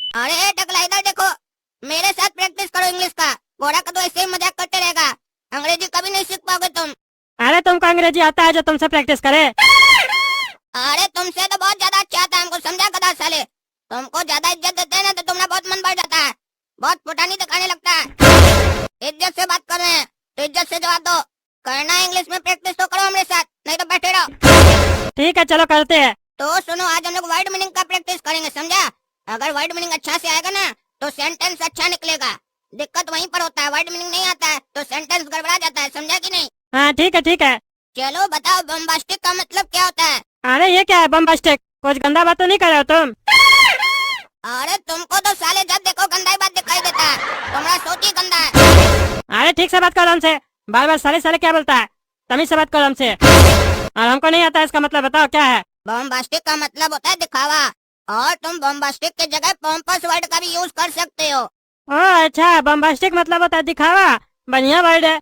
अरे टकला इधर देखो, मेरे साथ प्रैक्टिस करो इंग्लिश का। गोरा का तो ऐसे ही मजाक करते रहेगा, अंग्रेजी कभी नहीं सीख पाओगे तुम। अरे तुमको अंग्रेजी आता है जो तुमसे प्रैक्टिस करे? अरे तुमसे तो बहुत ज्यादा अच्छा आता है, हमको समझा गधा साले। तुमको ज्यादा इज्जत देते हैं ना तो तुम्हारा बहुत मन बढ़ जाता है, बहुत फुटानी दिखाने लगता है। इज्जत से बात कर रहे हैं तो इज्जत से जवाब दो। करना है इंग्लिश में प्रैक्टिस तो करो हमारे साथ, नहीं तो बैठे रहो। ठीक है चलो करते हैं। तो सुनो, आज हम लोग वर्ड मीनिंग का प्रैक्टिस करेंगे, समझा? अगर वर्ड मीनिंग अच्छा से आएगा ना तो सेंटेंस अच्छा निकलेगा। दिक्कत वहीं पर होता है, वर्ड मीनिंग नहीं आता है तो सेंटेंस गड़बड़ा जाता है, समझा कि नहीं? हाँ ठीक है ठीक है। चलो बताओ, बम्बास्टिक का मतलब क्या होता है? अरे ये क्या है बम्बास्टिक? कुछ गंदा बात तो नहीं कर रहे हो तुम? अरे तुमको तो साले जब देखो गंदा ही बात दिखाई देता है, तुम्हारा सोच ही गंदा है। अरे ठीक से बात करो हमसे, बार बार साले साले क्या बोलता है? तमीज से बात करो हमसे। और हमको नहीं आता इसका मतलब बताओ क्या है? बम्बास्टिक का मतलब होता है दिखावा, और तुम बम्बास्टिक की जगह पोम्पस वर्ड का भी यूज कर सकते हो। ओह अच्छा, बम्बास्टिक मतलब होता है दिखावा। बढ़िया वर्ड है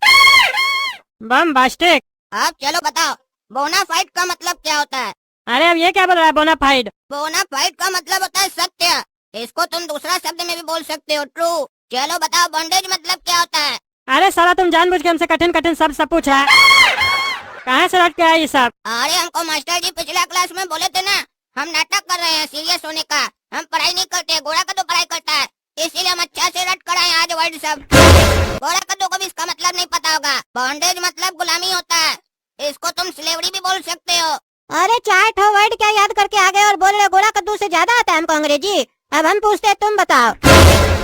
बम्बास्टिक। अब चलो बताओ, बोनाफाइड का मतलब क्या होता है? अरे अब ये क्या बोल रहा है बोनाफाइड? बोनाफाइड का मतलब होता है सत्य, इसको तुम दूसरा शब्द में भी बोल सकते हो, ट्रू। चलो बताओ, बॉन्डेज मतलब क्या होता है? अरे साला तुम जानबूझ के हमसे कठिन कठिन सब पूछा है, कहाँ से रट के आया ये सब? अरे हमको मास्टर जी पिछला क्लास में बोले थे ना, हम नाटक कर रहे हैं सीरियस होने का, हम पढ़ाई नहीं करते। गोरा कद्दू पढ़ाई करता है, इसीलिए हम अच्छा से रट कर आए आज वर्ड सब। गोरा कद्दू को भी इसका मतलब नहीं पता होगा। बॉन्डेज मतलब गुलामी होता है, इसको तुम स्लेवरी भी बोल सकते हो। अरे 4 वर्ड क्या याद करके आ गए और बोल रहे गोरा कद्दू से ज्यादा आता है हमको अंग्रेजी। अब हम पूछते हैं, तुम बताओ।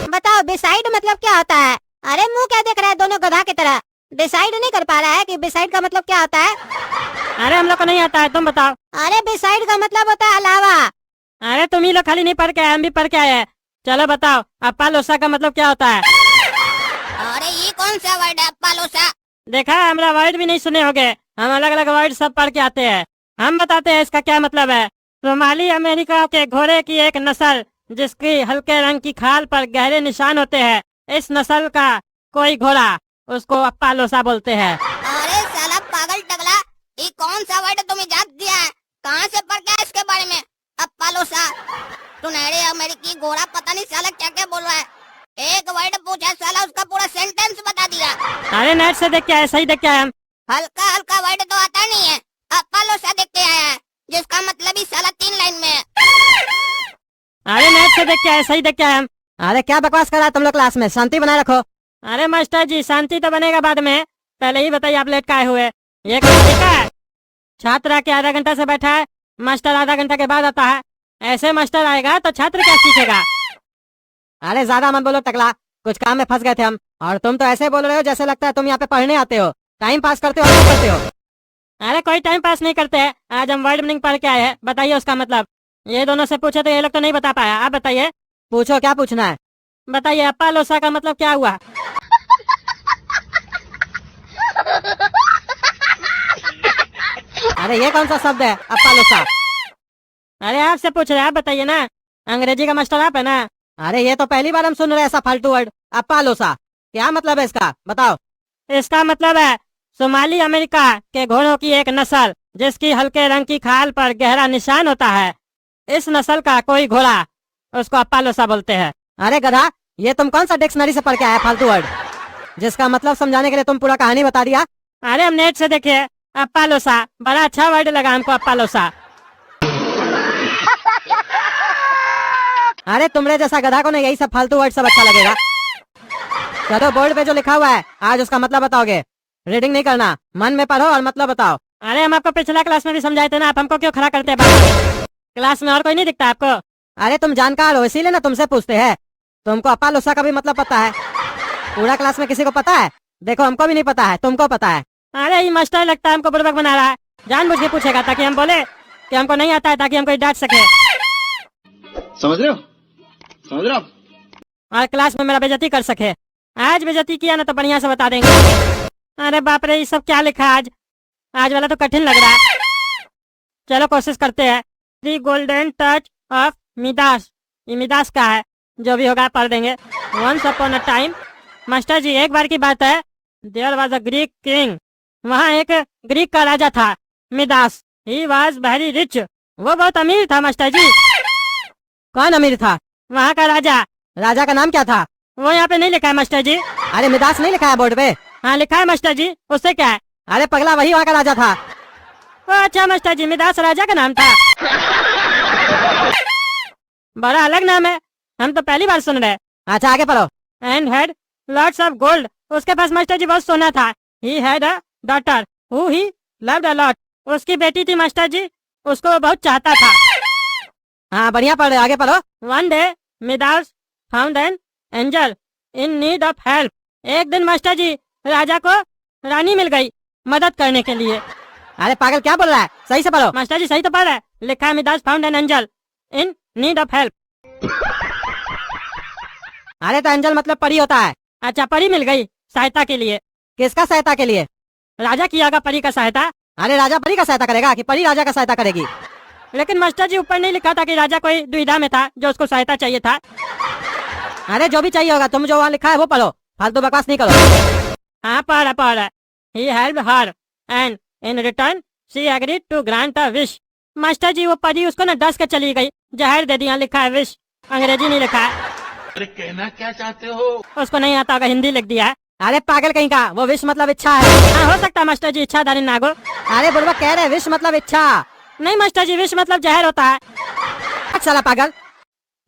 बताओ बिसाइड मतलब क्या होता है? अरे मुंह क्या देख रहा है दोनों गधा की तरह? डिसाइड नहीं कर पा रहा है कि बिसाइड का मतलब क्या होता है? अरे हम लोग को नहीं आता है, तुम बताओ। अरे बिसाइड का मतलब होता है अलावा। अरे तुम ही लोग खाली नहीं पढ़ के आए, हम भी पढ़ के आए हैं। चलो बताओ, अप्पा लोसा का मतलब क्या होता है? अरे ये कौन सा वर्ड है अप्पा लोसा? देखा, हमारा वर्ड भी नहीं सुने होगे, हम अलग अलग वर्ड सब पढ़ के आते हैं। हम बताते हैं इसका क्या मतलब है। सोमाली अमेरिका के घोड़े की एक नस्ल जिसकी हल्के रंग की खाल पर गहरे निशान होते हैं, इस नस्ल का कोई घोड़ा उसको अप्पा लोसा बोलते हैं। अरे साला पागल टगला, ये कौन सा वर्ड तुम्हें याद दिया है? कहाँ से पढ़ गया इसके बारे में? अप्पा लोसा सुनहरे अमेरिकी घोड़ा, पता नहीं साला क्या क्या बोल रहा है। एक वर्ड पूछा, साला उसका पूरा सेंटेंस बता दिया। अरे नेट से देख के आए, सही देख के आए हम। हल्का हल्का वर्ड तो आता नहीं है, अप्पा लोसा देख के आया है, जिसका मतलब ही साला 3 लाइन में है। अरे नेट से देख के आए, सही देख के आए हम। अरे क्या बकवास कर रहा है तुम लोग क्लास में? शांति बनाए रखो। अरे मास्टर जी, शांति तो बनेगा बाद में, पहले ही बताइए आप लेट का आए हुए? ये क्या तरीका है? छात्र आके आधा घंटा से बैठा है, मास्टर आधा घंटा के बाद आता है। ऐसे मास्टर आएगा तो छात्र क्या सीखेगा? अरे ज्यादा मत बोलो टकला, कुछ काम में फंस गए थे हम, और तुम तो ऐसे बोल रहे हो जैसे लगता है तुम यहाँ पे पढ़ने आते हो, टाइम पास करते हो, क्या करते हो? अरे कोई टाइम पास नहीं करते हैं, आज हम वर्ड मीनिंग पढ़ के आए हैं, बताइए उसका मतलब। ये दोनों से पूछे तो ये लोग तो नहीं बता पाया, आप बताइए। पूछो, क्या पूछना है? बताइए अप्पा लोसा का मतलब क्या हुआ? अरे ये कौन सा शब्द है अप्पा लोसा? अरे आपसे पूछ रहे हैं, आप बताइए ना, अंग्रेजी का मास्टर आप है ना। अरे ये तो पहली बार हम सुन रहे हैं ऐसा फालतू वर्ड अप्पा लोसा। क्या मतलब है इसका, बताओ। इसका मतलब है सोमाली अमेरिका के घोड़ों की एक नस्ल जिसकी हल्के रंग की खाल पर गहरा निशान होता है, इस नस्ल का कोई घोड़ा उसको अप्पा लोसा बोलते हैं। अरे गधा, ये तुम कौन सा डिक्शनरी से पढ़ के आया फालतू वर्ड, जिसका मतलब समझाने के लिए तुम पूरा कहानी बता दिया? अरे हम नेट से देखे अप्पा लोसा, बड़ा अच्छा वर्ड लगा हमको अप्पा लोसा। अरे तुमरे जैसा गधा को ना यही सब फालतू वर्ड सब अच्छा लगेगा। चलो बोर्ड पे जो लिखा हुआ है आज उसका मतलब बताओगे, रीडिंग नहीं करना, मन में पढ़ो और मतलब बताओ। अरे हम आपको पिछला क्लास में भी समझाए थे ना, आप हमको क्यों खड़ा करते हैं बार? क्लास में और कोई नहीं दिखता आपको? अरे तुम जानकार हो इसीलिए ना तुमसे पूछते हैं। तुमको अप्पा लोसा का भी मतलब पता है? पूरा क्लास में किसी को पता है? देखो हमको भी नहीं पता है, तुमको पता है। अरे ये मास्टर लगता है हमको बुड़बक बना रहा है, जानबूझ के पूछेगा ताकि हम बोले कि हमको नहीं आता है, ताकि हमको डांट सके। समझ रहे हो, समझ रहे हो? और क्लास में मेरा बेइज्जती कर सके। आज बेइज्जती किया ना तो बढ़िया से बता देंगे। अरे बाप रे, ये सब क्या लिखा है आज? आज वाला तो कठिन लग रहा है। चलो कोशिश करते हैं। The golden touch of Midas, ये मिडास का है, जो भी होगा पढ़ देंगे। Once upon a time, master ji एक बार की बात है, there was a Greek king, वहाँ एक ग्रीक का राजा था Midas. He was very rich, वो बहुत अमीर था मास्टर जी। कौन अमीर था? वहाँ का राजा। राजा का नाम क्या था? वो यहाँ पे नहीं लिखा है मास्टर जी। अरे मिदास नहीं लिखा है बोर्ड पे? हाँ लिखा है मास्टर जी, उससे क्या है? अरे पगला वही वहाँ का राजा था। ओ अच्छा मास्टर जी, मिदास राजा का नाम था। बड़ा अलग नाम है, हम तो पहली बार सुन रहे। अच्छा आगे पढ़ो। And had lots of gold, उसके पास मास्टर जी बहुत सोना था। He had a daughter who he loved a lot, उसकी बेटी थी मास्टर जी, उसको वो बहुत चाहता था। हाँ बढ़िया पढ़ रहे हो, आगे पढ़ो। One day Midas found an angel in need of help, एक दिन मास्टर जी राजा को रानी मिल गई मदद करने के लिए। अरे पागल क्या बोल रहा है, सही से पढ़ो। मास्टर जी सही तो पढ़ रहा है, लिखा है Midas found an angel in need of help. अरे तो एंजल मतलब परी होता है। अच्छा परी मिल गई सहायता के लिए। किसका सहायता के लिए? राजा किया होगा परी का सहायता। अरे राजा परी का सहायता करेगा कि परी राजा का सहायता करेगी? लेकिन मास्टर जी ऊपर नहीं लिखा था कि राजा कोई दुविधा में था जो उसको सहायता चाहिए था। अरे जो भी चाहिए होगा, तुम जो वहाँ लिखा है वो पढ़ो, फालतू बकवास नहीं करो। हाँ पढ़ रहा। He helped her and in return she agreed to grant a wish। Master ji वो परी उसको ना डस के चली गई, जहर दे दिया, लिखा है विश, अंग्रेजी नहीं लिखा है। अरे कहना क्या चाहते हो? उसको नहीं आता होगा, हिंदी लिख दिया है। अरे पागल कहीं का, वो विश मतलब इच्छा है। हाँ हो सकता है मास्टर जी, इच्छाधारी नागो। अरे बुढ़वा कह रहे विश मतलब इच्छा। नहीं मास्टर जी, विश मतलब जहर होता है। साला पागल,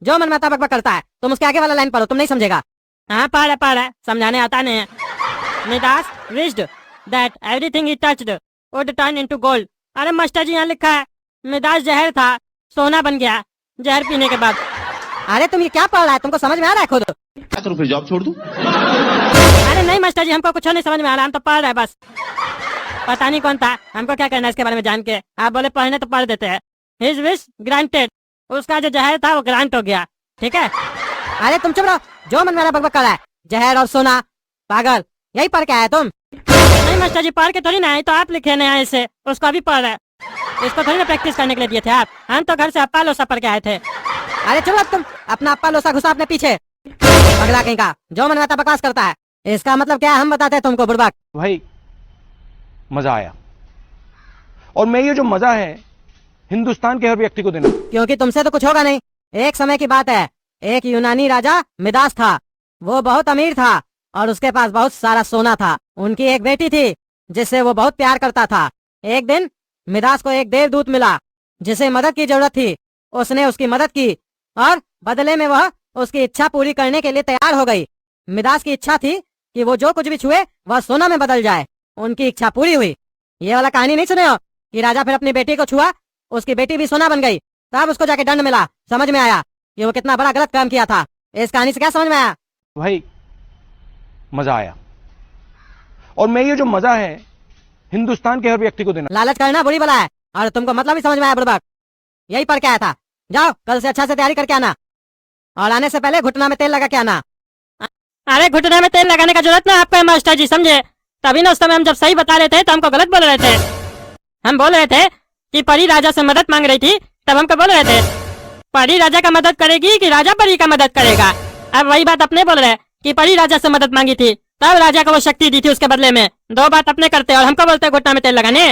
जो मन माता बकबक करता है। तुम उसके आगे वाला लाइन पढ़ो, तुम नहीं समझेगा। हाँ पढ़ है, समझाने आता नहीं है। Midas wished that everything he touched would turn into gold। अरे मास्टर जी यहाँ लिखा है मिदास जहर था, सोना बन गया जहर पीने के बाद। अरे तुम ये क्या पढ़ रहा है, तुमको समझ में आ रहा है खुद? क्या करूं फिर, जॉब छोड़ दूं? अरे नहीं मास्टर जी, हमको कुछ नहीं समझ में आ रहा, हम तो पढ़ रहे हैं बस। पता नहीं कौन था, हमको क्या करना है इसके बारे में जान के। आप बोले पढ़ने तो पढ़ देते हैं। His wish granted, उसका जो जहर था वो ग्रांट हो गया, ठीक है। अरे तुम चुप रहो, जो मन में आ रहा बकबक कर रहा है। जहर और सोना, पागल यही पढ़ के आया तुम? नहीं मास्टर जी, पढ़ के थोड़ी ना आए, तो आप लिखे नहीं आए से, उसको अभी पढ़ रहे हैं। इसको थोड़ी ना प्रैक्टिस करने के लिए दिए थे आप, हम तो घर से अप्पा लोसा पढ़ के आए थे। अरे चलो अब तुम अपना अप्पा लोसा घुसा अपने पीछे, पगला कहीं का, जो मन में आता बकवास करता है। इसका मतलब क्या है हम बताते हैं तुमको बुड़बक। भाई मजा आया, और मैं ये जो मजा है हिंदुस्तान के हर व्यक्ति को देना। क्योंकि तुमसे तो कुछ होगा नहीं। एक समय की बात है, एक यूनानी राजा मिदास था। वो बहुत अमीर था और उसके पास बहुत सारा सोना था। उनकी एक बेटी थी जिससे वो बहुत प्यार करता था। एक दिन मिदास को एक देवदूत मिला जिसे मदद की जरूरत थी। उसने उसकी मदद की और बदले में वह उसकी इच्छा पूरी करने के लिए तैयार हो गई। मिदास की इच्छा थी कि वो जो कुछ भी छुए वह सोना में बदल जाए। उनकी इच्छा पूरी हुई। ये वाला कहानी नहीं सुने हो कि राजा फिर अपनी बेटी को छुआ, उसकी बेटी भी सोना बन गई, तब उसको जाके दंड मिला। समझ में आया कि वो कितना बड़ा गलत काम किया था। इस कहानी से क्या समझ में आया? भाई मजा आया, और मैं ये जो मजा है हिंदुस्तान के हर व्यक्ति को देना। लालच करना बुरी बला है और तुमको मतलब ही समझ में आया बुड़बक। यही पढ़ के आया था। जाओ कल से अच्छा से तैयारी करके आना और आने से पहले घुटना में तेल लगा के आना। अरे घुटने में तेल लगाने का जरूरत ना आपको है मास्टर जी, समझे। तभी ना उस समय हम जब सही बता रहे थे तो हमको गलत बोल रहे थे। हम बोल रहे थे कि परी राजा से मदद मांग रही थी, तब हमको बोल रहे थे परी राजा का मदद करेगी कि राजा परी का मदद करेगा। अब वही बात अपने बोल रहे कि परी राजा से मदद मांगी थी, तब राजा को वो शक्ति दी थी उसके बदले में। दो बात अपने करते और हमको बोलते घुटना में तेल लगाने।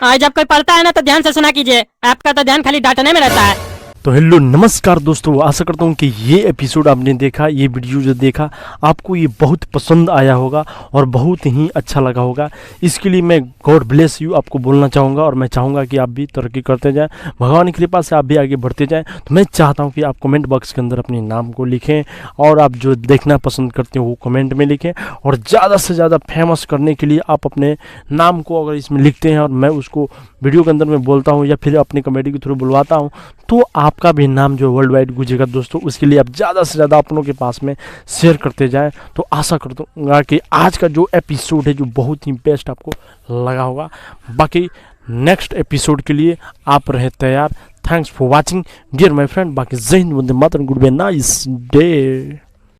और जब कोई पढ़ता है ना तो ध्यान से सुना कीजिए, आपका तो ध्यान खाली डांटने में रहता है। तो हेलो नमस्कार दोस्तों, आशा करता हूँ कि ये एपिसोड आपने देखा, ये वीडियो जो देखा आपको ये बहुत पसंद आया होगा और बहुत ही अच्छा लगा होगा। इसके लिए मैं गॉड ब्लेस यू आपको बोलना चाहूँगा और मैं चाहूँगा कि आप भी तरक्की करते जाएं, भगवान की कृपा से आप भी आगे बढ़ते जाएं। तो मैं चाहता हूँ कि आप कमेंट बॉक्स के अंदर अपने नाम को लिखें और आप जो देखना पसंद करते हो वो कमेंट में लिखें। और ज़्यादा से ज़्यादा फेमस करने के लिए आप अपने नाम को अगर इसमें लिखते हैं और मैं उसको वीडियो के अंदर में बोलता हूँ या फिर अपनी कमेडी के थ्रू बुलवाता हूँ, तो आपका भी नाम जो वर्ल्ड वाइड गूंजेगा दोस्तों। उसके लिए आप ज़्यादा से ज़्यादा अपनों के पास में शेयर करते जाएं। तो आशा करता कि आज का जो एपिसोड है जो बहुत ही बेस्ट आपको लगा होगा। बाकी नेक्स्ट एपिसोड के लिए आप रहे तैयार। Thanks for watching dear my friend. बाकी जय Hind, Vande Mataram, good bye, nice day.